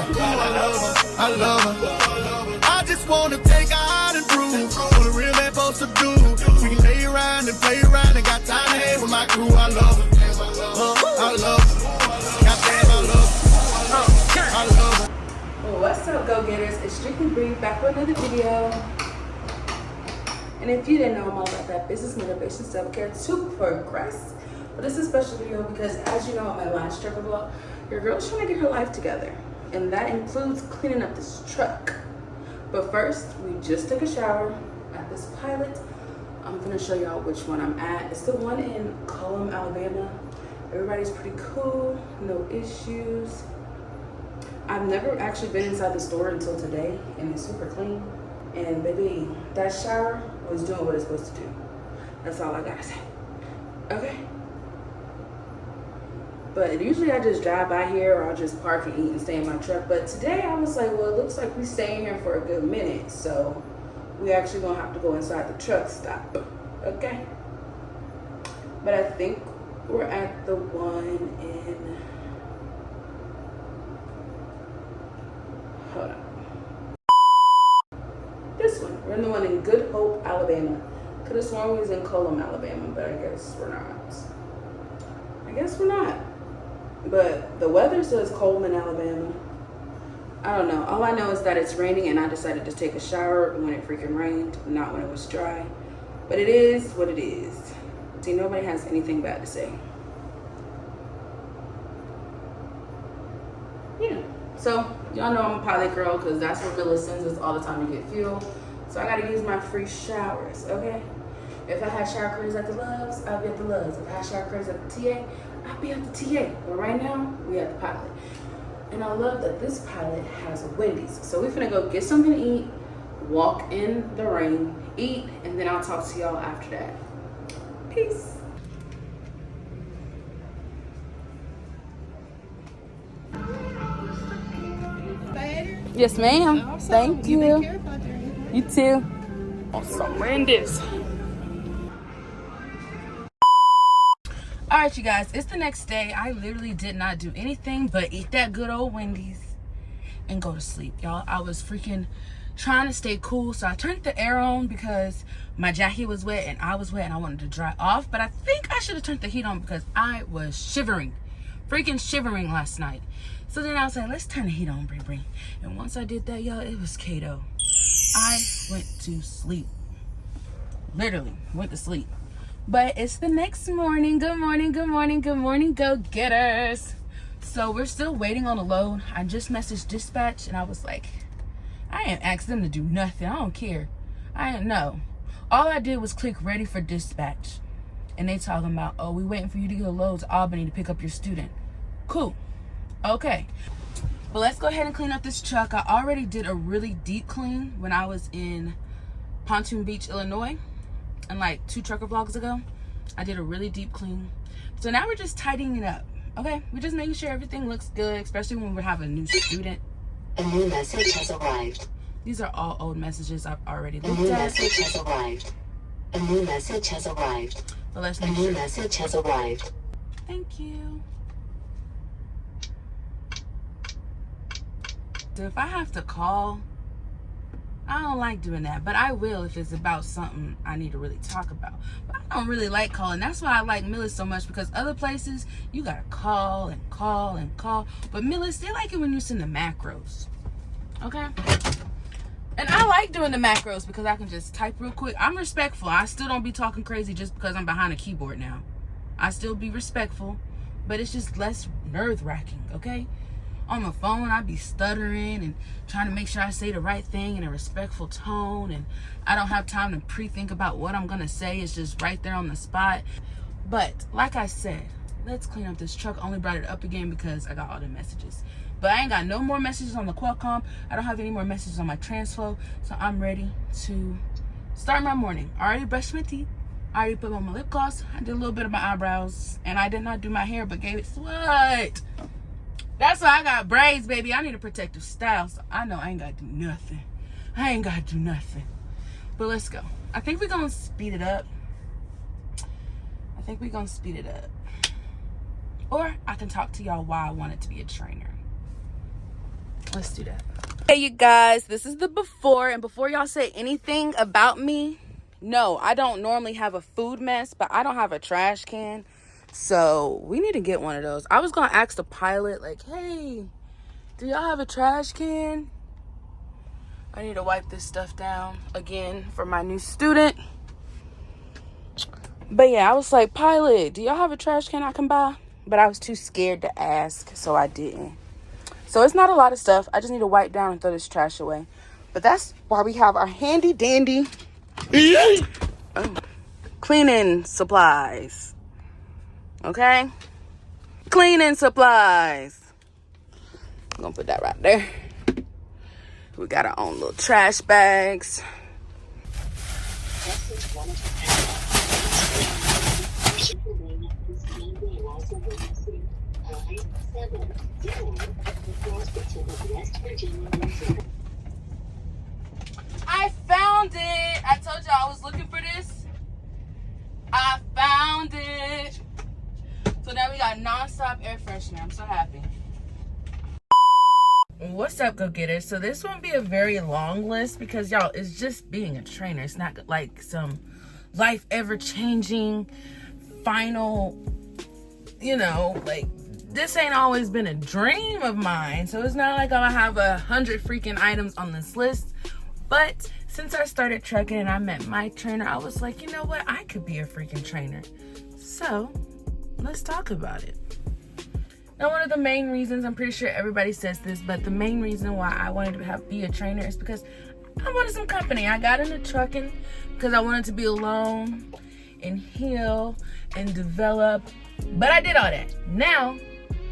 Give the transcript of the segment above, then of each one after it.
I love her. I just wanna take her out and prove what a real man supposed to do. We can lay around and play around and got time to hang with my crew. I love her. I love her. Goddamn, I love her. I love her. What's up, go-getters? It's Strictly Bree back with another video. And if you didn't know, I'm all about that business, motivation, self-care to progress. But this is a special video because, as you know, on my last trucker vlog, your girl's trying to get her life together. And that includes cleaning up this truck. But first, we just took a shower at this pilot. I'm gonna show y'all which one I'm at. It's the one in Cullum, Alabama. Everybody's pretty cool, no issues. I've never actually been inside the store until today, and it's super clean. And baby, that shower was doing what it's supposed to do. That's all I gotta say. Okay. But usually I just drive by here, or I'll just park and eat and stay in my truck. But today I was like, well, it looks like we're staying here for a good minute, so we actually gonna have to go inside the truck stop. Okay. But I think we're at the one in, hold on. This one. We're in the one in Good Hope, Alabama. Could have sworn we was in Cullum, Alabama, but I guess we're not. I guess we're not. But the weather says Coleman, Alabama. I don't know. All I know is that it's raining and I decided to take a shower when it freaking rained, not when it was dry. But it is what it is. See, nobody has anything bad to say. Yeah. So, y'all know I'm a pilot girl because that's where Millis sends us all the time to get fuel. So I gotta use my free showers, okay? If I had shower curtains at the Loves, I'd be at the Loves. If I had shower curtains at the TA, I'd be at the TA. But right now, we at the pilot. And I love that this pilot has a Wendy's. So we're finna go get something to eat, walk in the rain, eat, and then I'll talk to y'all after that. Peace. Yes, ma'am. Awesome. Thank you. You too. Awesome. Wendy's. All right, you guys, it's the next day. I literally did not do anything but eat that good old Wendy's and go to sleep, y'all. I was freaking trying to stay cool, so I turned the air on because my jacket was wet and I was wet and I wanted to dry off. But I think I should have turned the heat on because I was shivering, freaking shivering last night. So then I was like, let's turn the heat on, Bree. And once I did that, y'all, it was Kato. I went to sleep. Literally went to sleep. But it's the next morning. Good morning, good morning, good morning, go-getters. So we're still waiting on a load. I just messaged dispatch and I was like, I ain't asked them to do nothing. I don't care. I didn't know. All I did was click ready for dispatch. And they talking about, oh, we waiting for you to get a load to Albany to pick up your student. Cool. Okay. But let's go ahead and clean up this truck. I already did a really deep clean when I was in Pontoon Beach, Illinois. And like 2 trucker vlogs ago, I did a really deep clean. So now we're just tidying it up. Okay, we're just making sure everything looks good, especially when we have a new student. A new message has arrived. These are all old messages I've already looked at. A new message has arrived. A new message has arrived. But let's make sure. A new message has arrived. Thank you. So if I have to call, I don't like doing that, but I will if it's about something I need to really talk about. But I don't really like calling. That's why I like Millis so much, because other places, you gotta call and call and call. But Millis, they like it when you send the macros, okay? And I like doing the macros because I can just type real quick. I'm respectful. I still don't be talking crazy just because I'm behind a keyboard now. I still be respectful, but it's just less nerve-wracking, okay? On the phone, I be stuttering and trying to make sure I say the right thing in a respectful tone, and I don't have time to pre-think about what I'm gonna say. It's just right there on the spot. But like I said, let's clean up this truck. I only brought it up again because I got all the messages. But I ain't got no more messages on the Qualcomm. I don't have any more messages on my Transflow, so I'm ready to start my morning. I already brushed my teeth. I already put on my lip gloss. I did a little bit of my eyebrows, and I did not do my hair, but gave it what? That's why I got braids, baby. I need a protective style, so I know I ain't got to do nothing. I ain't got to do nothing. But let's go. I think we're going to speed it up. Or I can talk to y'all why I wanted to be a trainer. Let's do that. Hey, you guys, this is the before. And before y'all say anything about me, no, I don't normally have a food mess, but I don't have a trash can. So we need to get one of those. I was going to ask the pilot, like, hey, do y'all have a trash can? I need to wipe this stuff down again for my new student. But yeah, I was like, pilot, do y'all have a trash can I can buy? But I was too scared to ask, so I didn't. So it's not a lot of stuff. I just need to wipe down and throw this trash away. But that's why we have our handy dandy cleaning supplies. Okay? Cleaning supplies. I'm gonna put that right there. We got our own little trash bags. I found it. I told y'all I was looking for this. I found it. So now we got non-stop air freshener. I'm so happy. What's up, go-getters? So this won't be a very long list because, y'all, it's just being a trainer. It's not like some life ever-changing final, you know, like, this ain't always been a dream of mine. So it's not like I'm gonna have 100 freaking items on this list. But since I started trucking and I met my trainer, I was like, you know what? I could be a freaking trainer. So let's talk about it. Now, one of the main reasons, I'm pretty sure everybody says this, but the main reason why I wanted to be a trainer is because I wanted some company. I got into trucking because I wanted to be alone and heal and develop. But I did all that. Now,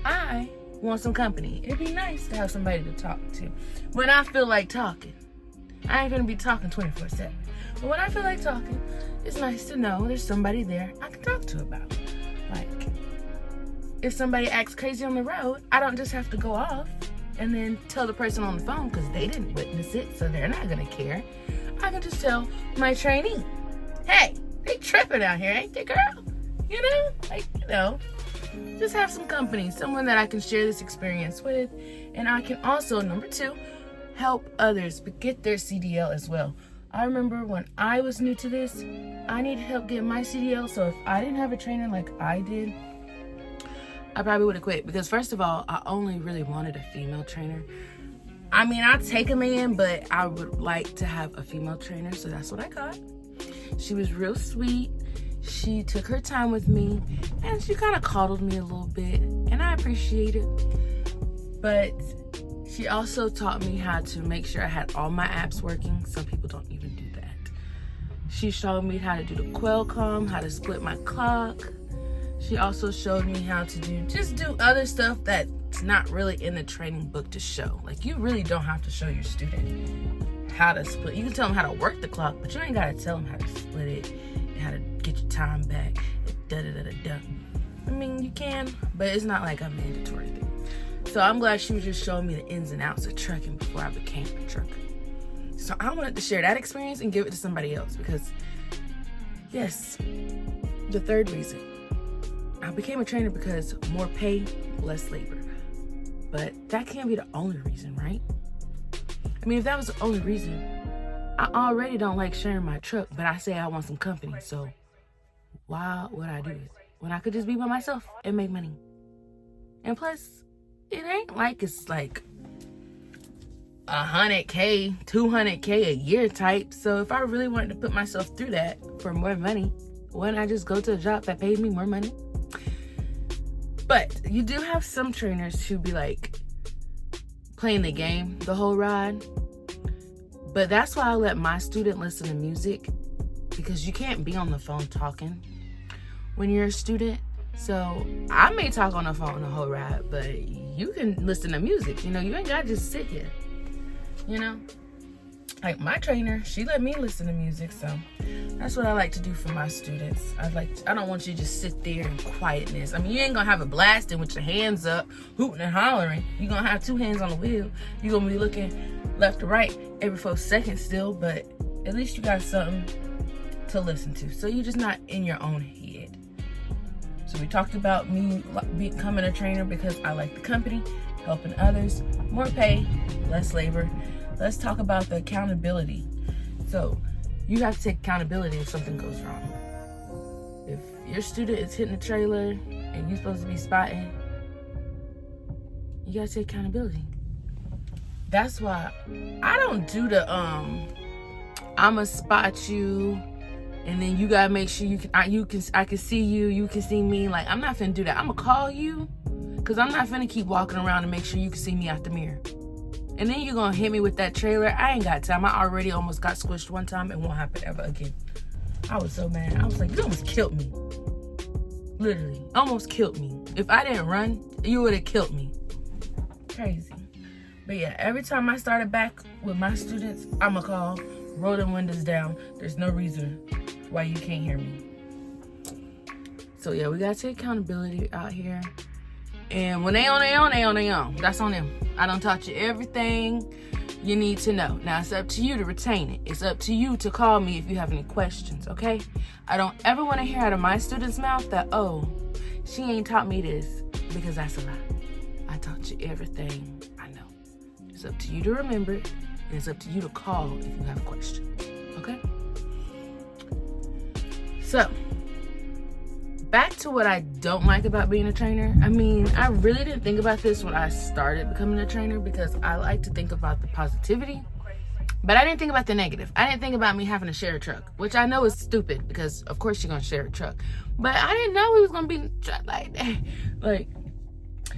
I want some company. It'd be nice to have somebody to talk to when I feel like talking. I ain't gonna be talking 24/7. But when I feel like talking, it's nice to know there's somebody there I can talk to about it. Like, if somebody acts crazy on the road, I don't just have to go off and then tell the person on the phone because they didn't witness it, so they're not gonna care. I can just tell my trainee, hey, they tripping out here, ain't they, girl? You know, like, you know, just have some company, someone that I can share this experience with. And I can also, number 2, help others get their CDL as well. I remember when I was new to this, I needed help getting my CDL. So if I didn't have a trainer like I did, I probably would have quit. Because first of all, I only really wanted a female trainer. I mean, I'd take a man, but I would like to have a female trainer. So that's what I got. She was real sweet. She took her time with me and she kind of coddled me a little bit, and I appreciate it. But she also taught me how to make sure I had all my apps working. Some people don't even do that. She showed me how to do the Qualcomm, how to split my clock. She also showed me how to do other stuff that's not really in the training book to show. Like, you really don't have to show your student how to split. You can tell them how to work the clock, but you ain't got to tell them how to split it and how to get your time back. Da-da-da-da-da. I mean, you can, but it's not like a mandatory thing. So I'm glad she was just showing me the ins and outs of trucking before I became a trucker. So I wanted to share that experience and give it to somebody else because, yes, the third reason. I became a trainer because more pay, less labor. But that can't be the only reason, right? I mean, if that was the only reason, I already don't like sharing my truck, but I say I want some company. So why would I do it when I could just be by myself and make money? And plus, it ain't like it's like $100K, $200K a year type. So if I really wanted to put myself through that for more money, wouldn't I just go to a job that pays me more money? But you do have some trainers who be like playing the game the whole ride. But that's why I let my student listen to music, because you can't be on the phone talking when you're a student. So I may talk on the phone the whole ride, but you can listen to music. You know, you ain't gotta just sit here. You know, like my trainer, she let me listen to music. So that's what I like to do for my students. I don't want you to just sit there in quietness. I mean, you ain't gonna have it blasting with your hands up, hooting and hollering. You're gonna have 2 hands on the wheel. You're gonna be looking left to right every 4 seconds still, but at least you got something to listen to. So you're just not in your own head. So we talked about me becoming a trainer because I like the company helping others, more pay, less labor. Let's talk about the accountability. So you have to take accountability if something goes wrong. If your student is hitting a trailer and you're supposed to be spotting, you gotta take accountability. That's why I don't do the I'ma spot you and then you gotta make sure I can see you, you can see me. Like, I'm not finna do that. I'ma call you, cause I'm not finna keep walking around and make sure you can see me out the mirror. And then you're gonna hit me with that trailer. I ain't got time. I already almost got squished one time. It won't happen ever again. I was so mad. I was like, you almost killed me. Literally, almost killed me. If I didn't run, you would have killed me. Crazy. But yeah, every time I started back with my students, I'ma call, roll them windows down. There's no reason why you can't hear me. So yeah, we gotta take accountability out here. And when they on. That's on them. I done taught you everything you need to know. Now it's up to you to retain it. It's up to you to call me if you have any questions, okay? I don't ever want to hear out of my students' mouth that, oh, she ain't taught me this, because that's a lie. I taught you everything I know. It's up to you to remember it, and it's up to you to call if you have questions, okay? So, back to what I don't like about being a trainer. I mean, I really didn't think about this when I started becoming a trainer, because I like to think about the positivity, but I didn't think about the negative. I didn't think about me having to share a truck, which I know is stupid, because of course you're gonna share a truck, but I didn't know it was gonna be like that. Like,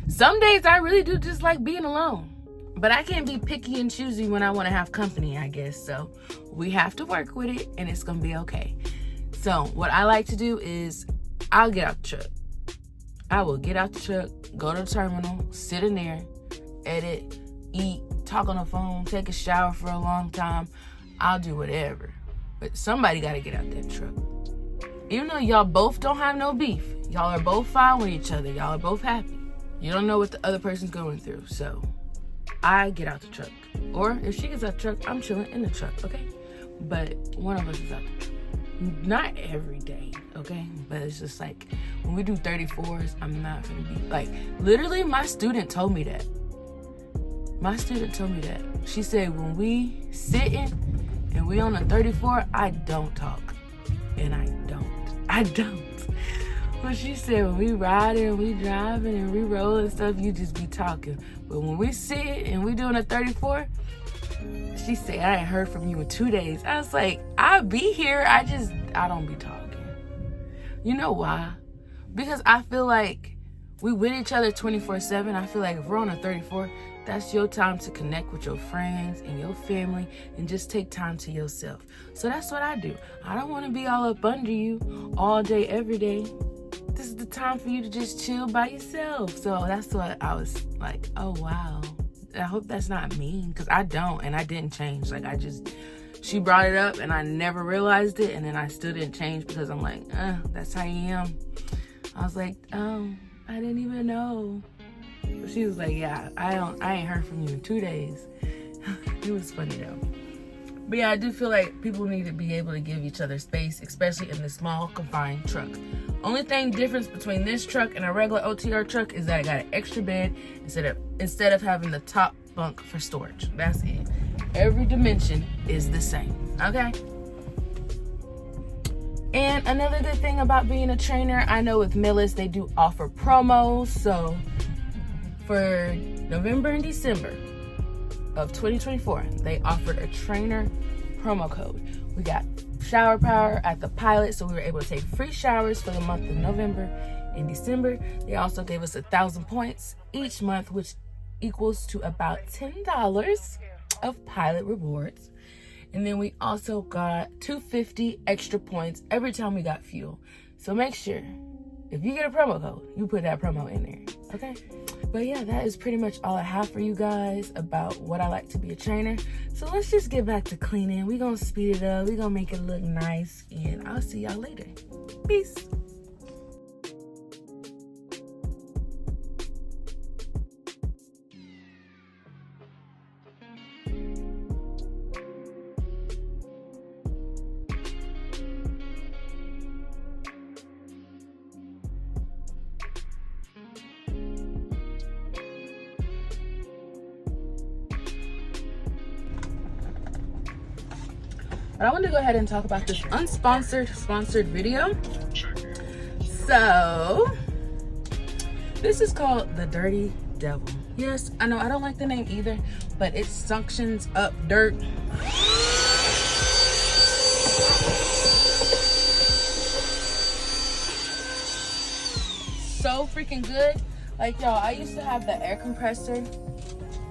some days I really do just like being alone, but I can't be picky and choosy when I want to have company, I guess. So we have to work with it, and it's gonna be okay. So what I like to do is I'll get out the truck. I will get out the truck, go to the terminal, sit in there, edit, eat, talk on the phone, take a shower for a long time. I'll do whatever. But somebody got to get out that truck. Even though y'all both don't have no beef, y'all are both fine with each other, y'all are both happy. You don't know what the other person's going through. So I get out the truck. Or if she gets out the truck, I'm chilling in the truck, okay? But one of us is out the truck. Not every day, okay? But it's just like, when we do 34s, I'm not gonna be like, literally my student told me that. She said, when we sitting and we on a 34, I don't talk. And I don't. But she said, when we riding and we driving and we rolling stuff, you just be talking. But when we sit and we doing a 34, she said, I ain't heard from you in 2 days. I was like, I'll be here. I don't be talking. You know why? Because I feel like we with each other 24/7. I feel like if we're on a 34, that's your time to connect with your friends and your family and just take time to yourself. So that's what I do. I don't want to be all up under you all day, every day. This is the time for you to just chill by yourself. So that's what I was like, oh, wow. I hope that's not mean, because I don't, and I didn't change. Like, she brought it up and I never realized it, and then I still didn't change because I'm like, that's how you am. I was like, oh, I didn't even know. But she was like, yeah, I ain't heard from you in 2 days. It was funny though. But yeah, I do feel like people need to be able to give each other space, especially in this small, confined truck. Only thing difference between this truck and a regular OTR truck is that I got an extra bed instead of having the top bunk for storage. That's it. Every dimension is the same, okay? And another good thing about being a trainer, I know with Millis, they do offer promos. So for November and December of 2024, they offered a trainer promo code. We got shower power at the pilot, so we were able to take free showers for the month of November and December. They also gave us 1,000 points each month, which equals to about $10 of pilot rewards. And then we also got 250 extra points every time we got fuel. So make sure, if you get a promo code, you put that promo in there, okay? But yeah, that is pretty much all I have for you guys about what I like to be a trainer. So let's just get back to cleaning. We're going to speed it up. We're going to make it look nice. And I'll see y'all later. Peace. But I want to go ahead and talk about this sponsored video. So this is called The Dirty Devil. Yes, I know I don't like the name either, but it suctions up dirt. So freaking good. Like, y'all, I used to have the air compressor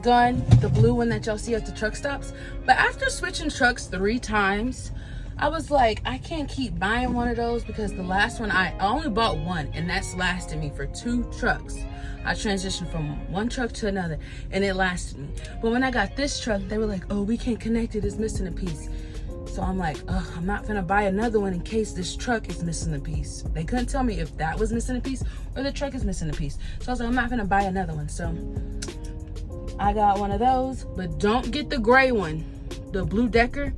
gun, the blue one that y'all see at the truck stops, but after switching trucks 3 times, I was like, I can't keep buying one of those, because the last one I only bought one, and that's lasted me for 2 trucks. I transitioned from one truck to another, and it lasted me. But when I got this truck, they were like, oh, we can't connect it, it's missing a piece. So I'm like, ugh, I'm not gonna buy another one in case this truck is missing a piece. They couldn't tell me if that was missing a piece or the truck is missing a piece. So I was like, I'm not gonna buy another one. So I got one of those, but don't get the gray one, the blue Decker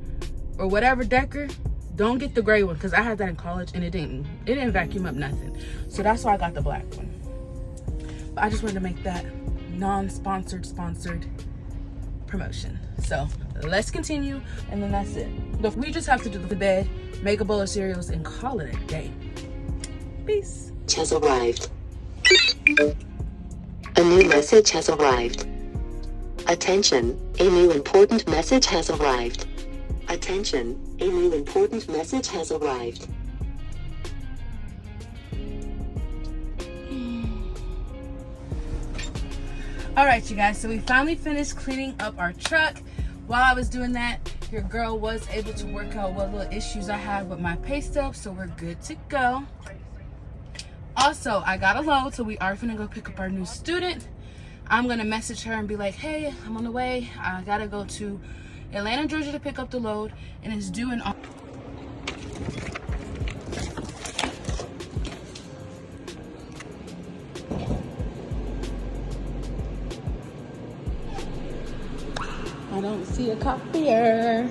or whatever Decker. Don't get the gray one, because I had that in college and it didn't vacuum up nothing. So that's why I got the black one. But I just wanted to make that non-sponsored promotion. So let's continue, and then that's it. We just have to do the bed, make a bowl of cereals, and call it a day. Peace. Has arrived. A new message has arrived. Attention, a new important message has arrived. Attention, a new important message has arrived. All right, you guys, so we finally finished cleaning up our truck. While I was doing that, your girl was able to work out what little issues I had with my pay stub, so we're good to go. Also, I got a load, so we are gonna go pick up our new student. I'm gonna message her and be like, hey, I'm on the way. I gotta go to Atlanta, Georgia to pick up the load, and it's due in I don't see a copier.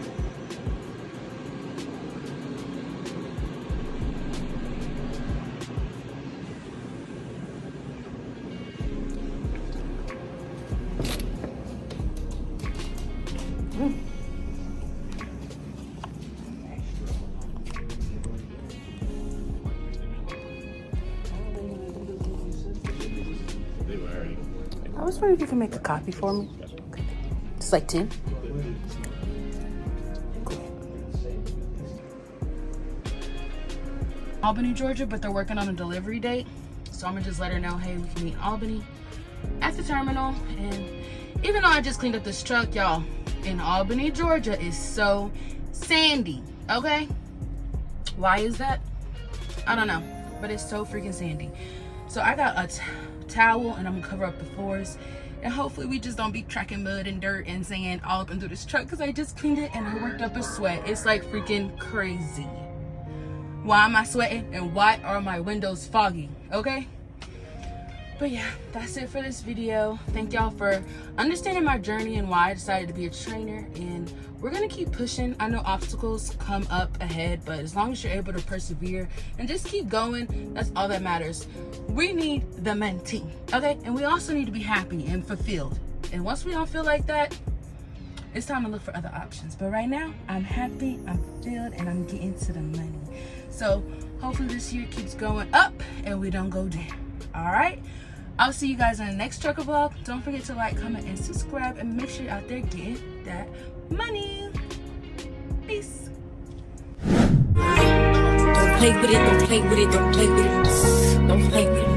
I was wondering if you can make a copy for me. Just like 10. Albany, Georgia, but they're working on a delivery date. So I'm gonna just let her know, hey, we can meet Albany at the terminal. And even though I just cleaned up this truck, y'all, in Albany, Georgia is so sandy, okay? Why is that? I don't know, but it's so freaking sandy. So I got a towel, and I'm gonna cover up the floors, and hopefully we just don't be tracking mud and dirt and sand all up into this truck, because I just cleaned it and I worked up a sweat. It's like freaking crazy. Why am I sweating, and why are my windows foggy? Okay, but yeah, that's it for this video. Thank y'all for understanding my journey and why I decided to be a trainer, and we're gonna keep pushing. I know obstacles come up ahead, but as long as you're able to persevere and just keep going, that's all that matters. We need the mentee, okay? And we also need to be happy and fulfilled. And once we don't feel like that, it's time to look for other options. But right now, I'm happy, I'm fulfilled, and I'm getting to the money. So hopefully this year keeps going up and we don't go down. All right? I'll see you guys in the next trucker vlog. Don't forget to like, comment, and subscribe, and make sure you're out there getting that money. Peace. Don't play with it, don't play with it, don't play with it. Don't play with it.